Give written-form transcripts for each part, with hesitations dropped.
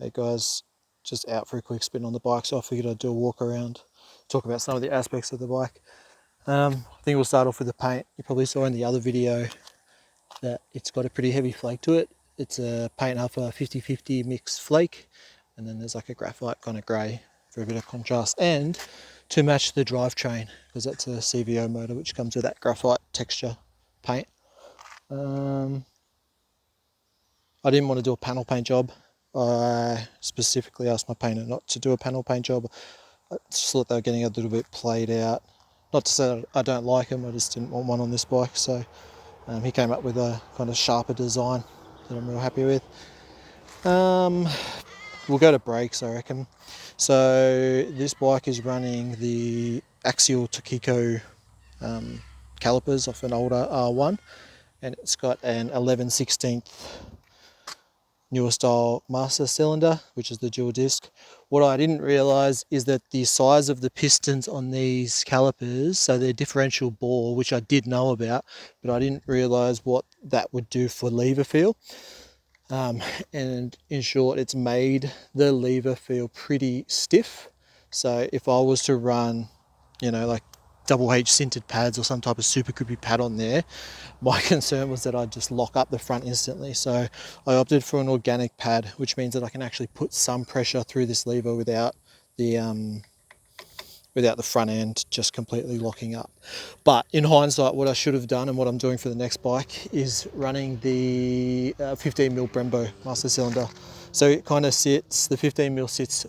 Hey guys, just out for a quick spin on the bike, so I figured I'd do a walk around, talk about some of the aspects of the bike. I think we'll start off with the paint. You probably saw in the other video that it's got a pretty heavy flake to it. It's a paint alpha 50-50 mixed flake, and then there's like a graphite kind of grey for a bit of contrast, and to match the drivetrain, because that's a CVO motor which comes with that graphite texture paint. I didn't want to do a panel paint job. I specifically asked my painter not to do a panel paint job. I just thought they were getting a little bit played out. Not to say that I don't like them, I just didn't want one on this bike. So he came up with a kind of sharper design that I'm real happy with. We'll go to brakes, I reckon. So this bike is running the axial Tokiko calipers off an older R1, and it's got an 11/16 newer style master cylinder, which is the dual disc. What I didn't realize is that the size of the pistons on these calipers, so they're differential bore, which I did know about, but I didn't realize what that would do for lever feel. And in short, it's made the lever feel pretty stiff. So if I was to run, like double H sintered pads or some type of super grippy pad on there, my concern was that I'd just lock up the front instantly. So I opted for an organic pad, which means that I can actually put some pressure through this lever without the front end just completely locking up. But in hindsight, what I should have done and what I'm doing for the next bike is running the 15mm Brembo master cylinder. So it kind of sits, the 15mm sits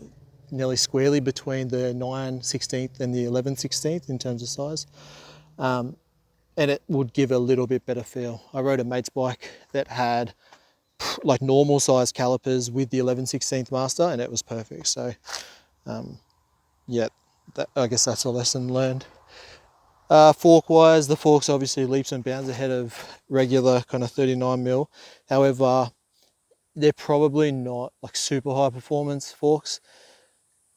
nearly squarely between the 9/16 and the 11/16 in terms of size. And it would give a little bit better feel. I rode a mate's bike that had like normal size calipers with the 11/16 master, and it was perfect. So yeah, I guess that's a lesson learned. Fork wise, the fork's obviously leaps and bounds ahead of regular kind of 39mm. However, they're probably not like super high performance forks.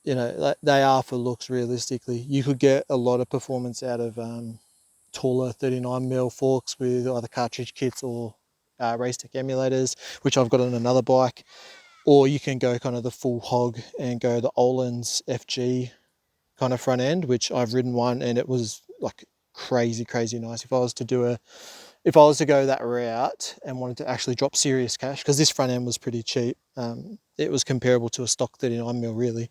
They are for looks. Realistically, you could get a lot of performance out of taller 39mm forks with either cartridge kits or race tech emulators, which I've got on another bike, or you can go kind of the full hog and go the Öhlins FG kind of front end, which I've ridden one and it was like crazy nice. If I was to go that route and wanted to actually drop serious cash, because this front end was pretty cheap, it was comparable to a stock 39mm really.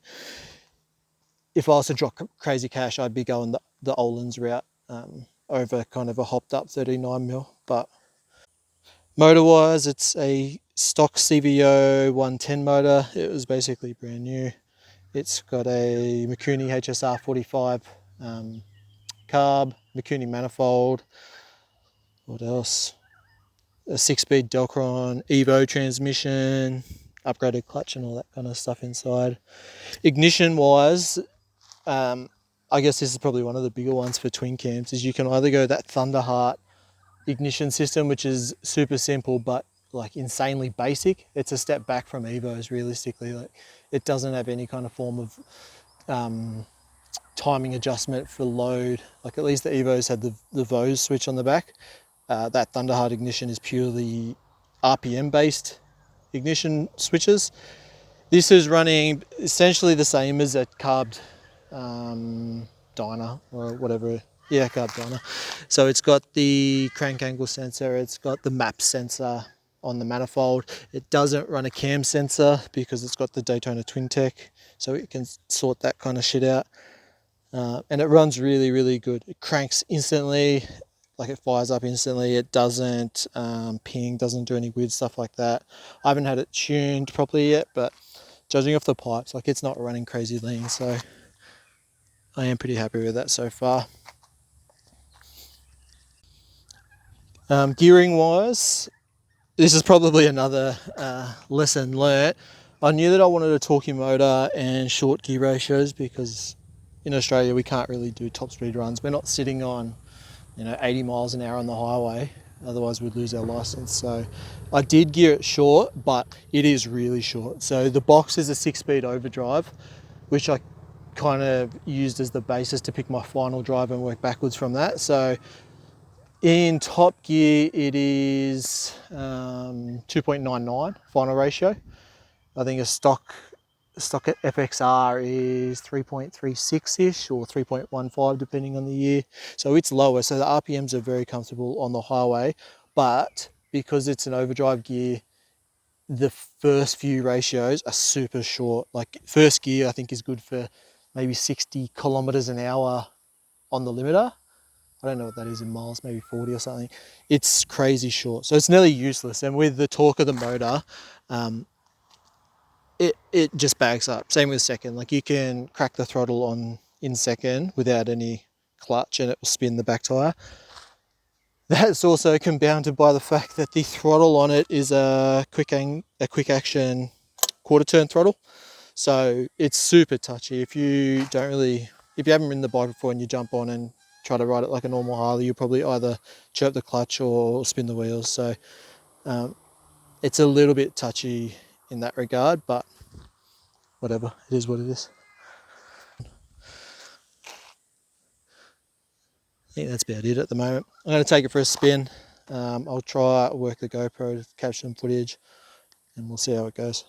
If I was to drop crazy cash, I'd be going the Öhlins route over kind of a hopped up 39mm. But motor wise, it's a stock CVO 110 motor. It was basically brand new. It's got a Mikuni HSR 45 carb, Mikuni manifold. What else? A 6-speed Delcron Evo transmission, upgraded clutch and all that kind of stuff inside. Ignition wise, I guess this is probably one of the bigger ones for twin cams, is you can either go that Thunderheart ignition system, which is super simple but like insanely basic. It's a step back from Evos realistically. Like, it doesn't have any kind of form of timing adjustment for load. Like, at least the Evos had the Vose switch on the back. That Thunderheart ignition is purely RPM based ignition switches. This is running essentially the same as a carbed dyno or whatever. Yeah, carb dyno. So it's got the crank angle sensor, it's got the map sensor on the manifold. It doesn't run a cam sensor because it's got the Daytona Twin Tech, so it can sort that kind of shit out. And it runs really good. It cranks instantly, like it fires up instantly. It doesn't ping, doesn't do any weird stuff like that. I haven't had it tuned properly yet, but judging off the pipes, like, it's not running crazy lean, so I am pretty happy with that so far. Gearing wise, this is probably another lesson learnt. I knew that I wanted a torquey motor and short gear ratios because in Australia we can't really do top speed runs. We're not sitting on 80 miles an hour on the highway, otherwise we'd lose our license. So I did gear it short, but it is really short. So the box is a 6-speed overdrive, which I kind of used as the basis to pick my final drive and work backwards from that. So in top gear, it is 2.99 final ratio. I think a stock FXR is 3.36-ish or 3.15 depending on the year. So it's lower, so the RPMs are very comfortable on the highway, but because it's an overdrive gear, the first few ratios are super short. Like first gear I think is good for maybe 60 kilometers an hour on the limiter. I don't know what that is in miles, maybe 40 or something. It's crazy short, so it's nearly useless. And with the torque of the motor, it just bags up. Same with second. Like you can crack the throttle on in second without any clutch and it will spin the back tire. That's also compounded by the fact that the throttle on it is a quick action quarter turn throttle. So it's super touchy. If you haven't ridden the bike before and you jump on and try to ride it like a normal Harley, you'll probably either chirp the clutch or spin the wheels. So it's a little bit touchy in that regard, but whatever, it is what it is. I think that's about it at the moment. I'm going to take it for a spin. I'll try work the GoPro to capture some footage and we'll see how it goes.